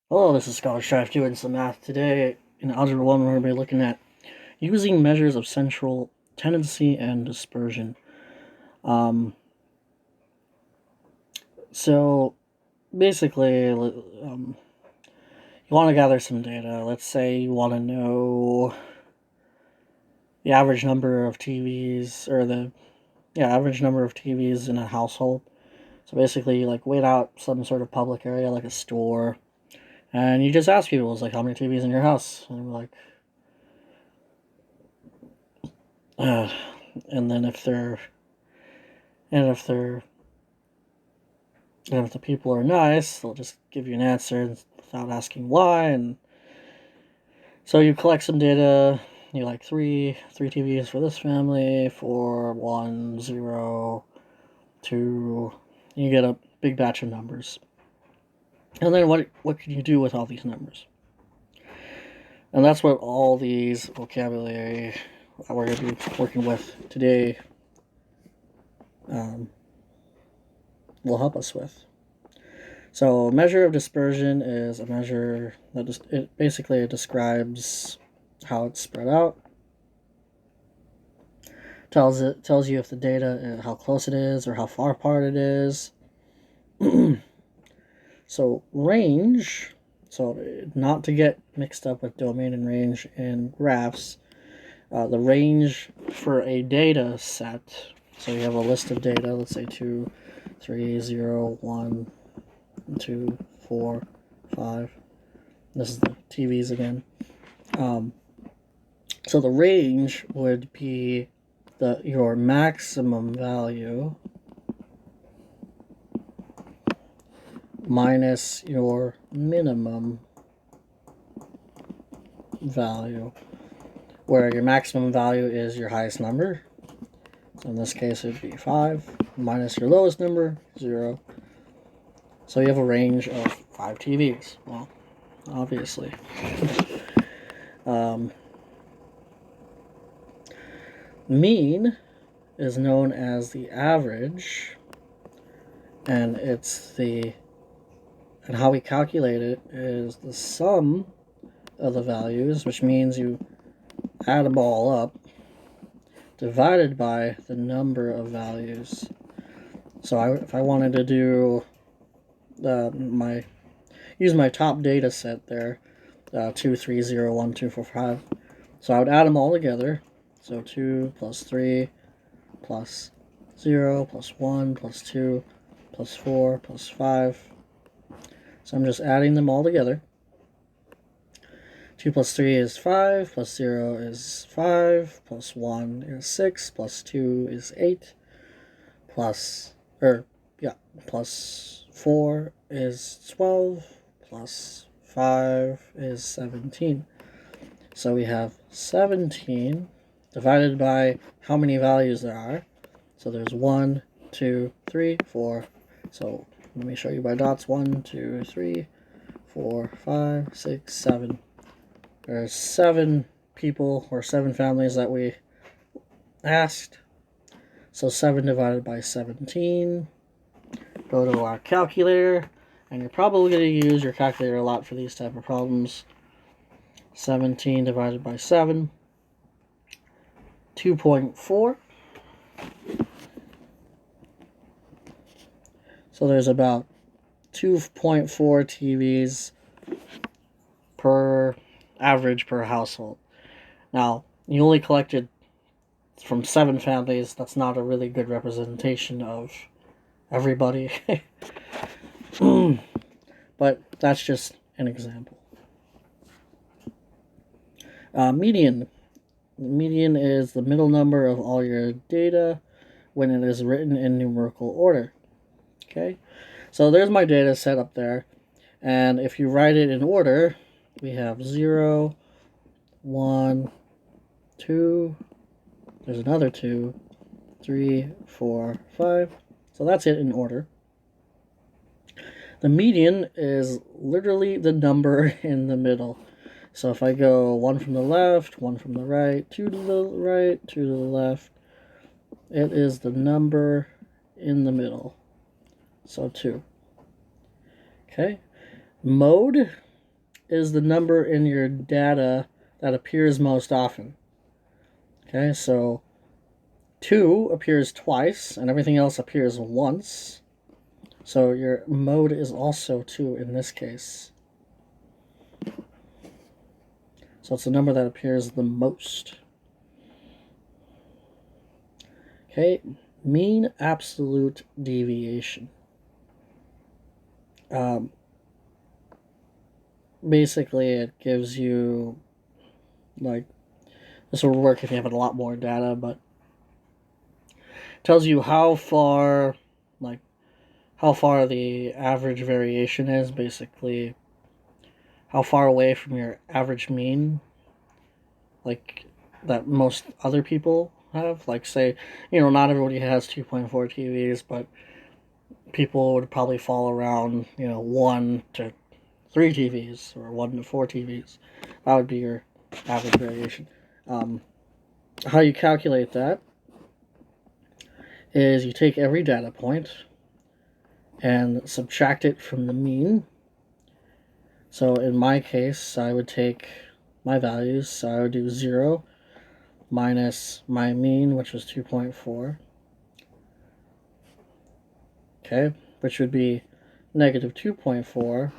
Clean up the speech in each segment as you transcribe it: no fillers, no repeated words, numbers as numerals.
Hello, this is Scholar Strive doing some math. Today, in Algebra 1, we're going to be looking at using measures of central tendency and dispersion. Um, so, basically, you want to gather some data. Let's say you want to know the average number of TVs, or the average number of TVs in a household. So basically, you wait out some sort of public area, like a store, and you just ask people, it's like, how many TVs in your house? And they're like, uh, and then and if they're and if the people are nice, they'll just give you an answer without asking why. And so you collect some data. You like three TVs for this family, for 1, 0, 2. You get a big batch of numbers. And then what can you do with all these numbers? And that's what all these vocabulary that we're going to be working with today um, will help us with. So, a measure of dispersion is a measure that it describes how it's spread out. Tells you if the data how close it is or how far apart it is. So range. So not to get mixed up with domain and range in graphs. The range for a data set. So you have a list of data. Let's say 2, 3, 0, 1, 2, 4, 5. This is the TVs again. So the range would be your maximum value minus your minimum value, where your maximum value is your highest number. So in this case, it would be 5 minus your lowest number, 0. So you have a range of 5 TVs. Well, obviously. Mean is known as the average, and how we calculate it is the sum of the values, which means you add them all up, divided by the number of values. So if I wanted to do use my top data set there, 2, 3, 0, 1, 2, 4, 5. So I would add them all together. So 2 plus 3 plus 0 plus 1 plus 2 plus 4 plus 5. So I'm just adding them all together. 2 plus 3 is 5, plus 0 is 5, plus 1 is 6, plus 2 is 8, plus 4 is 12, plus 5 is 17. So we have 17 divided by how many values there are. So there's 1, 2, 3, 4. So let me show you by dots. 1, 2, 3, 4, 5, 6, 7. There's 7 people or 7 families that we asked. So 7 divided by 17. Go to our calculator, and you're probably going to use your calculator a lot for these type of problems. 17 divided by 7. 2.4. So there's about 2.4 TVs per average per household. Now, you only collected from 7 families. That's not a really good representation of everybody. But that's just an example. Median. Median is the middle number of all your data when it is written in numerical order. Okay, so there's my data set up there, and if you write it in order, we have 0, 1, 2, there's another 2, 3, 4, 5. So that's it in order. The median is literally the number in the middle. So if I go 1 from the left, 1 from the right, 2 to the right, 2 to the left, it is the number in the middle. So 2. Okay. Mode is the number in your data that appears most often. Okay, so 2 appears twice, and everything else appears once. So your mode is also 2 in this case. So it's the number that appears the most. Okay, mean absolute deviation. Basically, it gives you, like, this will work if you have a lot more data, but it tells you how far, like, how far the average variation is, basically how far away from your average mean, like, that most other people have. Like, say, not everybody has 2.4 TVs, but people would probably fall around, 1 to 3 TVs or 1 to 4 TVs. That would be your average variation. How you calculate that is you take every data point and subtract it from the mean. So in my case, I would take my values. So I would do 0 minus my mean, which was 2.4. Okay, which would be negative 2.4.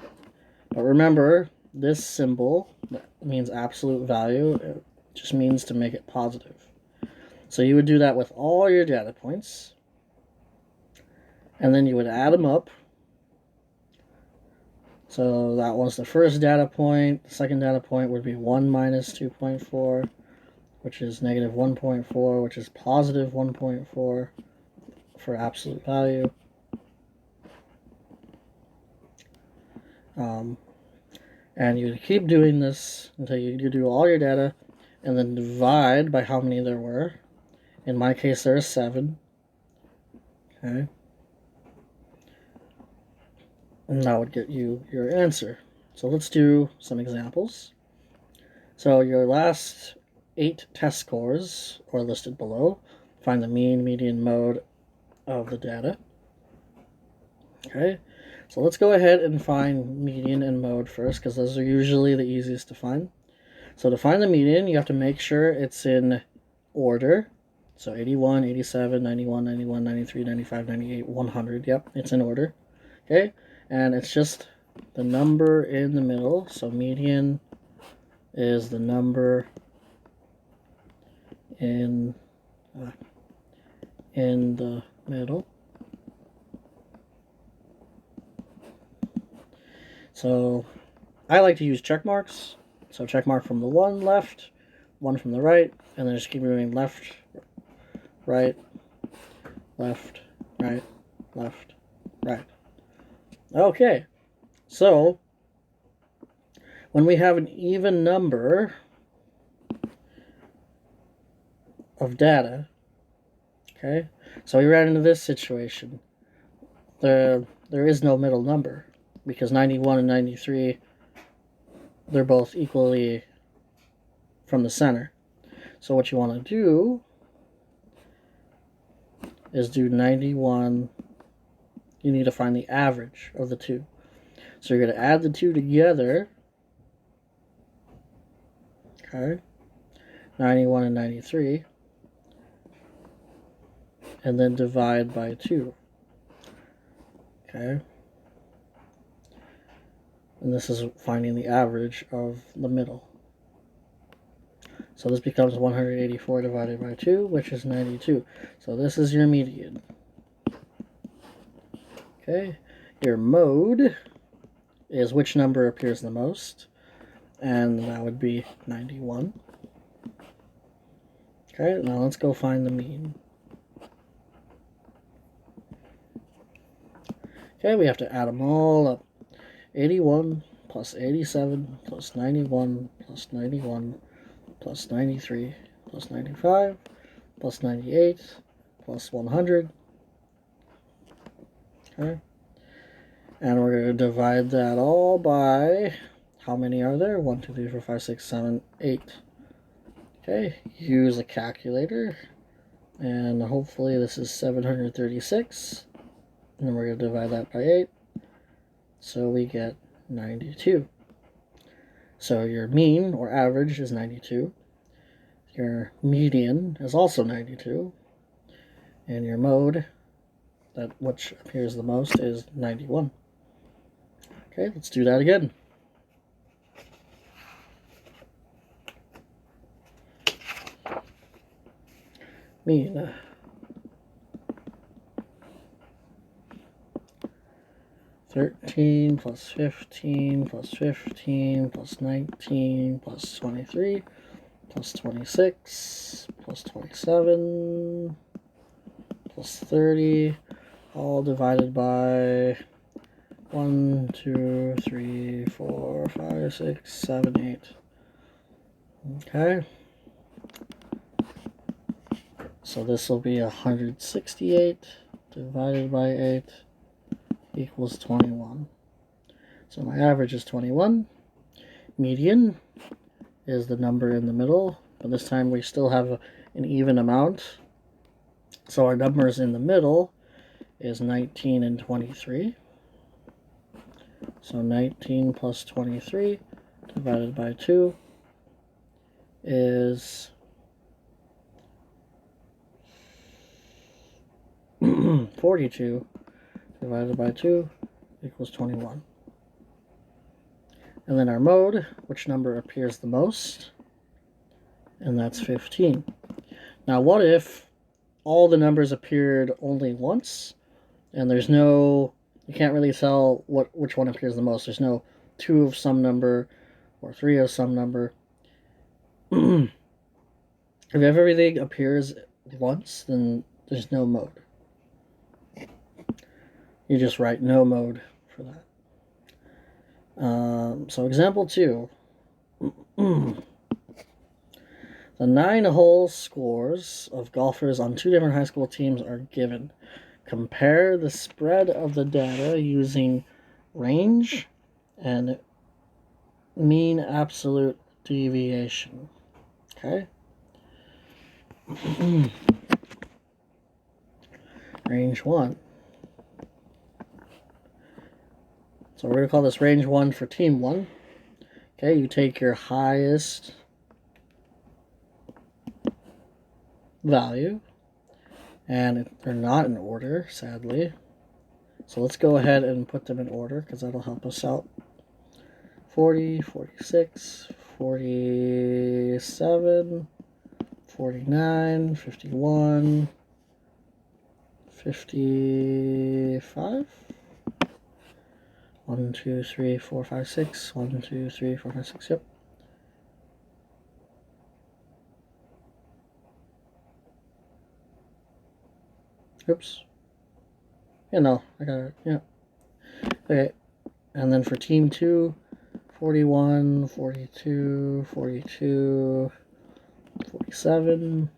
But remember, this symbol means absolute value. It just means to make it positive. So you would do that with all your data points. And then you would add them up. So that was the first data point. The second data point would be 1 minus 2.4, which is negative 1.4, which is positive 1.4 for absolute value. And you keep doing this until you do all your data, and then divide by how many there were. In my case, there are 7. Okay. And that would get you your answer. So let's do some examples. So your last 8 test scores are listed below. Find the mean, median, mode of the data. Okay, so let's go ahead and find median and mode first, because those are usually the easiest to find. So to find the median, you have to make sure it's in order. So 81, 87, 91, 91, 93, 95, 98, 100. Yep, it's in order. Okay, and it's just the number in the middle. So median is the number in the middle. So I like to use check marks. So check mark from the 1 left, 1 from the right, and then just keep moving left, right, left, right, left, right. Okay, so when we have an even number of data, okay, so we ran into this situation. There is no middle number, because 91 and 93, they're both equally from the center. So what you want to do is do 91. You need to find the average of the two. So you're going to add the two together. Okay. 91 and 93. And then divide by 2. Okay. And this is finding the average of the middle. So this becomes 184 divided by 2, which is 92. So this is your median. Okay. Your mode is which number appears the most, and that would be 91. Okay, now let's go find the mean. Okay, we have to add them all up. 81 plus 87 plus 91 plus 91 plus 93 plus 95 plus 98 plus 100. Okay. And we're going to divide that all by, how many are there? 1, 2, 3, 4, 5, 6, 7, 8. Okay, use a calculator. And hopefully this is 736. And then we're going to divide that by 8. So we get 92. So your mean or average is 92. Your median is also 92. And your mode, that which appears the most, is 91. Okay, let's do that again. Mean. 13 plus 15 plus 15 plus 19 plus 23 plus 26 plus 27 plus 30, all divided by 1, 2, 3, 4, 5, 6, 7, 8. Okay. So this will be 168 divided by 8 equals 21. So my average is 21. Median is the number in the middle, but this time we still have an even amount. So our numbers in the middle is 19 and 23. So 19 plus 23 divided by 2 is 42 divided by 2 equals 21. And then our mode, which number appears the most, and that's 15. Now what if all the numbers appeared only once, and there's no, you can't really tell which one appears the most. There's no 2 of some number or 3 of some number. If everything appears once, then there's no mode. You just write no mode for that. So example 2. The 9-hole scores of golfers on 2 different high school teams are given. Compare the spread of the data using range and mean absolute deviation. Okay? Range 1. So we're going to call this range 1 for team 1. Okay, you take your highest value, and they're not in order, sadly. So let's go ahead and put them in order, because that'll help us out. 40, 46, 47, 49, 51, 55. 1, 2, 3, 4, 5, 6. 1, 2, 3, 4, 5, 6. Yep. Oops. Yeah, no, I got it. Yeah. Okay. And then for team 2, 41, 42, 42, 47,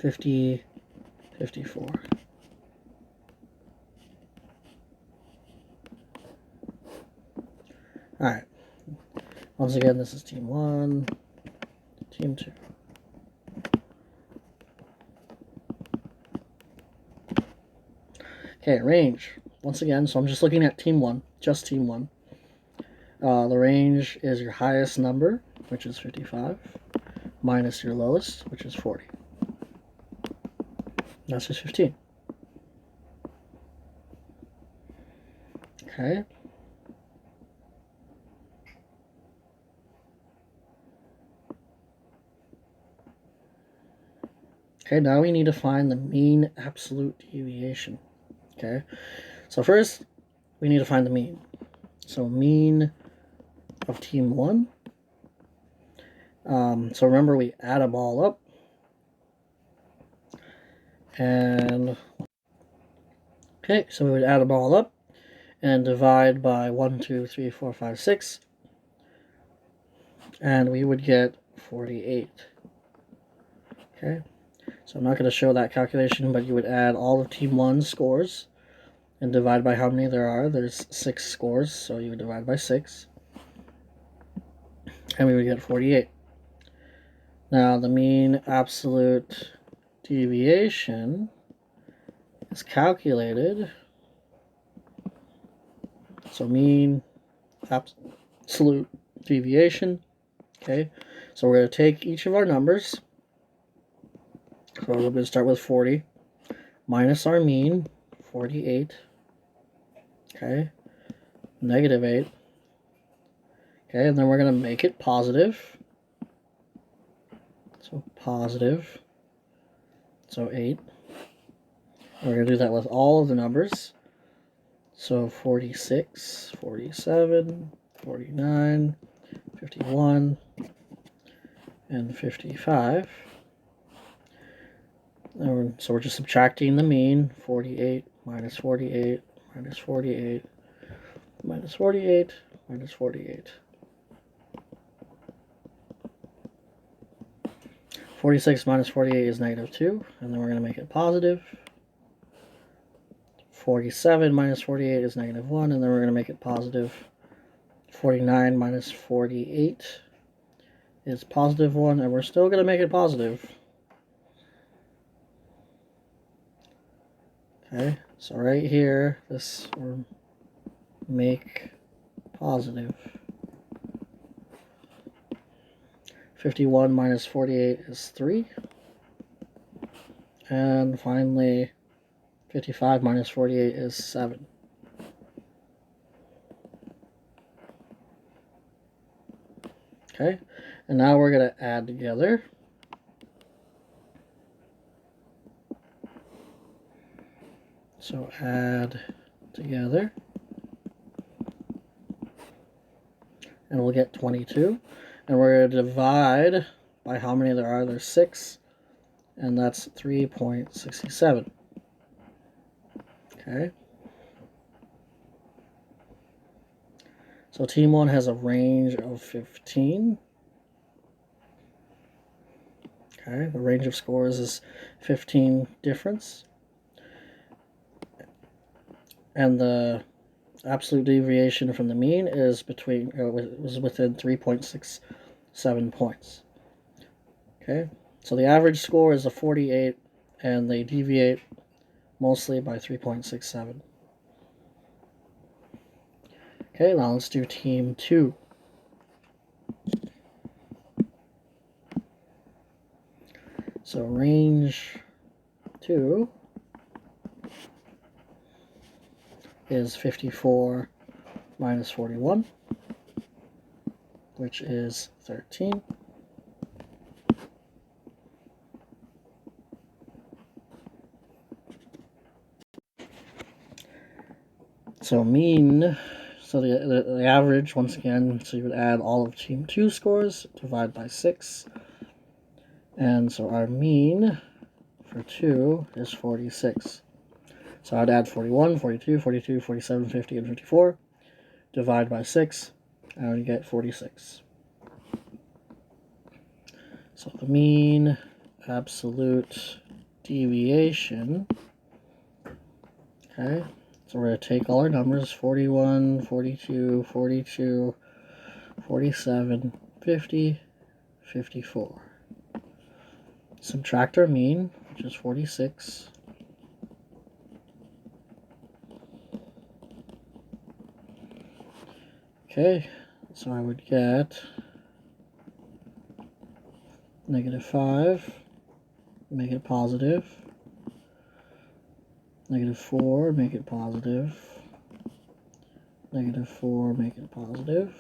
50, 54. Alright. Once again, this is team 1, team 2. Okay, range. Once again, so I'm just looking at team 1, just team 1. The range is your highest number, which is 55, minus your lowest, which is 40. That's just 15. Okay. Okay, now we need to find the mean absolute deviation. Okay, so first we need to find the mean. So mean of team 1. So remember, we add them all up. And okay, so we would add them all up and divide by 1, 2, 3, 4, 5, 6. And we would get 48. Okay, so I'm not going to show that calculation, but you would add all of team 1's scores and divide by how many there are. There's 6 scores, so you would divide by 6. And we would get 48. Now, the mean absolute deviation is calculated. So mean absolute deviation. Okay, so we're going to take each of our numbers. So we're going to start with 40 minus our mean, 48. Okay, negative 8. Okay, and then we're going to make it positive. So positive. So 8. And we're going to do that with all of the numbers. So 46, 47, 49, 51, and 55. So we're just subtracting the mean. 48 minus 48 minus 48 minus 48 minus 48. 46 minus 48 is negative 2, and then we're going to make it positive. 47 minus 48 is negative 1, and then we're going to make it positive. 49 minus 48 is positive 1, and we're still going to make it positive. Okay, so right here, this will make positive. 51 minus 48 is 3. And finally, 55 minus 48 is 7. Okay, and now we're going to add together. So add together. And we'll get 22. And we're going to divide by how many there are. There's 6. And that's 3.67. Okay. So team 1 has a range of 15. Okay, the range of scores is 15 difference. And the absolute deviation from the mean is was within 3.67 points. Okay, so the average score is a 48, and they deviate mostly by 3.67. Okay, now let's do team 2. So range 2 is 54 minus 41, which is 13. So mean, so the average, once again, so you would add all of team 2 scores, divide by 6. And so our mean for 2 is 46. So I'd add 41, 42, 42, 47, 50, and 54. Divide by 6, and I would get 46. So the mean absolute deviation, okay, so we're going to take all our numbers, 41, 42, 42, 47, 50, 54. Subtract our mean, which is 46. Okay, so I would get negative 5, make it positive. Negative 4, make it positive. Negative 4, make it positive.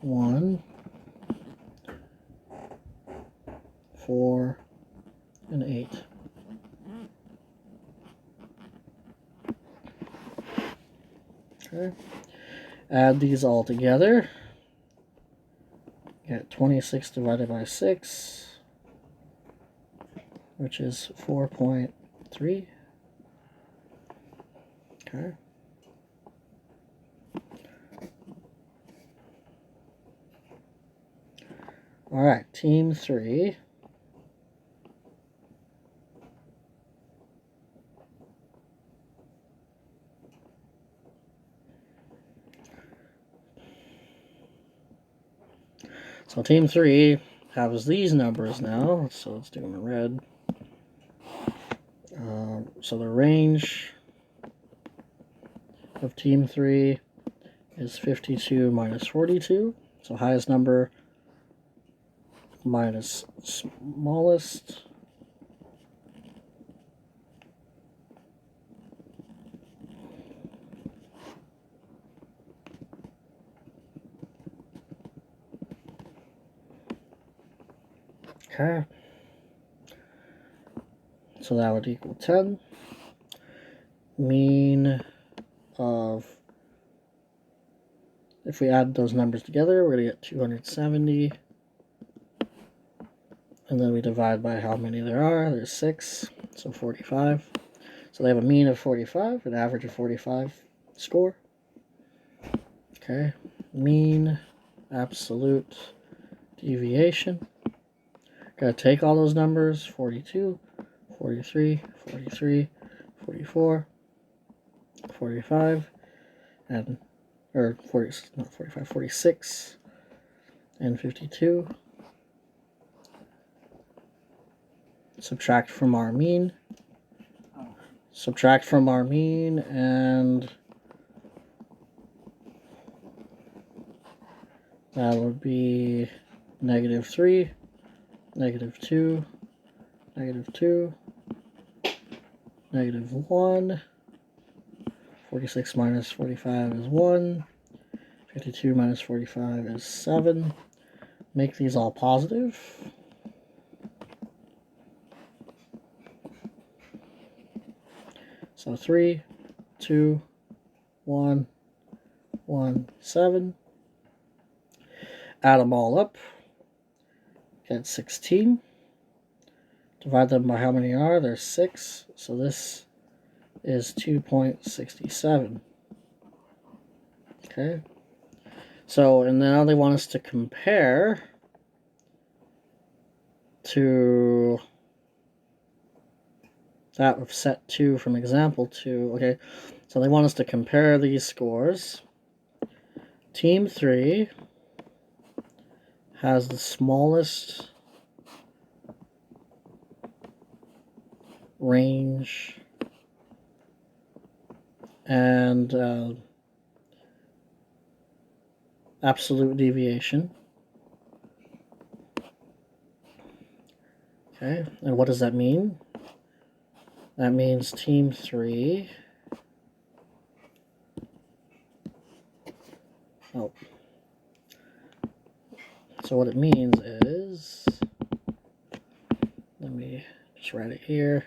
One, 4, and 8. Okay. Add these all together. Get 26 divided by 6, which is 4.3. Okay. All right, team 3. So team 3 has these numbers now, so let's do them in red. So the range of team 3 is 52 minus 42. So highest number minus smallest. Okay. So that would equal 10. Mean of, if we add those numbers together, we're going to get 270. And then we divide by how many there are. There's 6, so 45. So they have a mean of 45, an average of 45 score. Okay, mean absolute deviation. Gotta take all those numbers, 42, 43, 43, 44, 45, and, or 40, not 45, 46, and 52. Subtract from our mean. Subtract from our mean, and that would be -3, -2, -2, -1. 46 minus 45 is 1. 52 minus 45 is 7. Make these all positive. So 3, 2, 1, 1, 7. Add them all up. Get 16. Divide them by how many are. There's 6. So this is 2.67. Okay. So, and now they want us to compare to that of set 2 from example 2. Okay, so they want us to compare these scores. Team 3 has the smallest range and absolute deviation. Okay, and what does that mean? That means team 3. Oh. So what it means is, let me just write it here.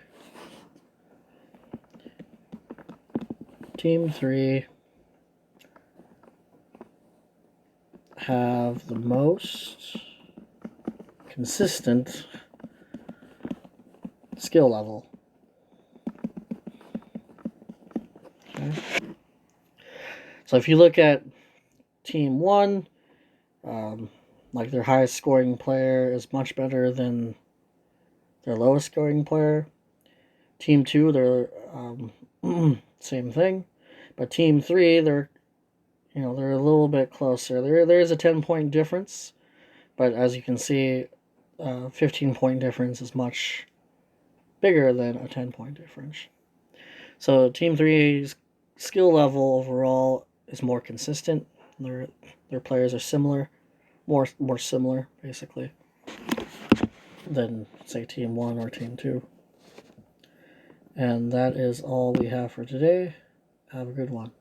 Team 3 have the most consistent skill level. Okay. So if you look at Team 1, like their highest scoring player is much better than their lowest scoring player. Team 2, they're same thing, but Team 3, they're a little bit closer. There is a 10-point difference, but as you can see, 15-point difference is much bigger than a 10-point difference. So Team 3's skill level overall is more consistent. Their players are similar, more similar basically than say Team 1 or Team 2. And that is all we have for today. Have a good one.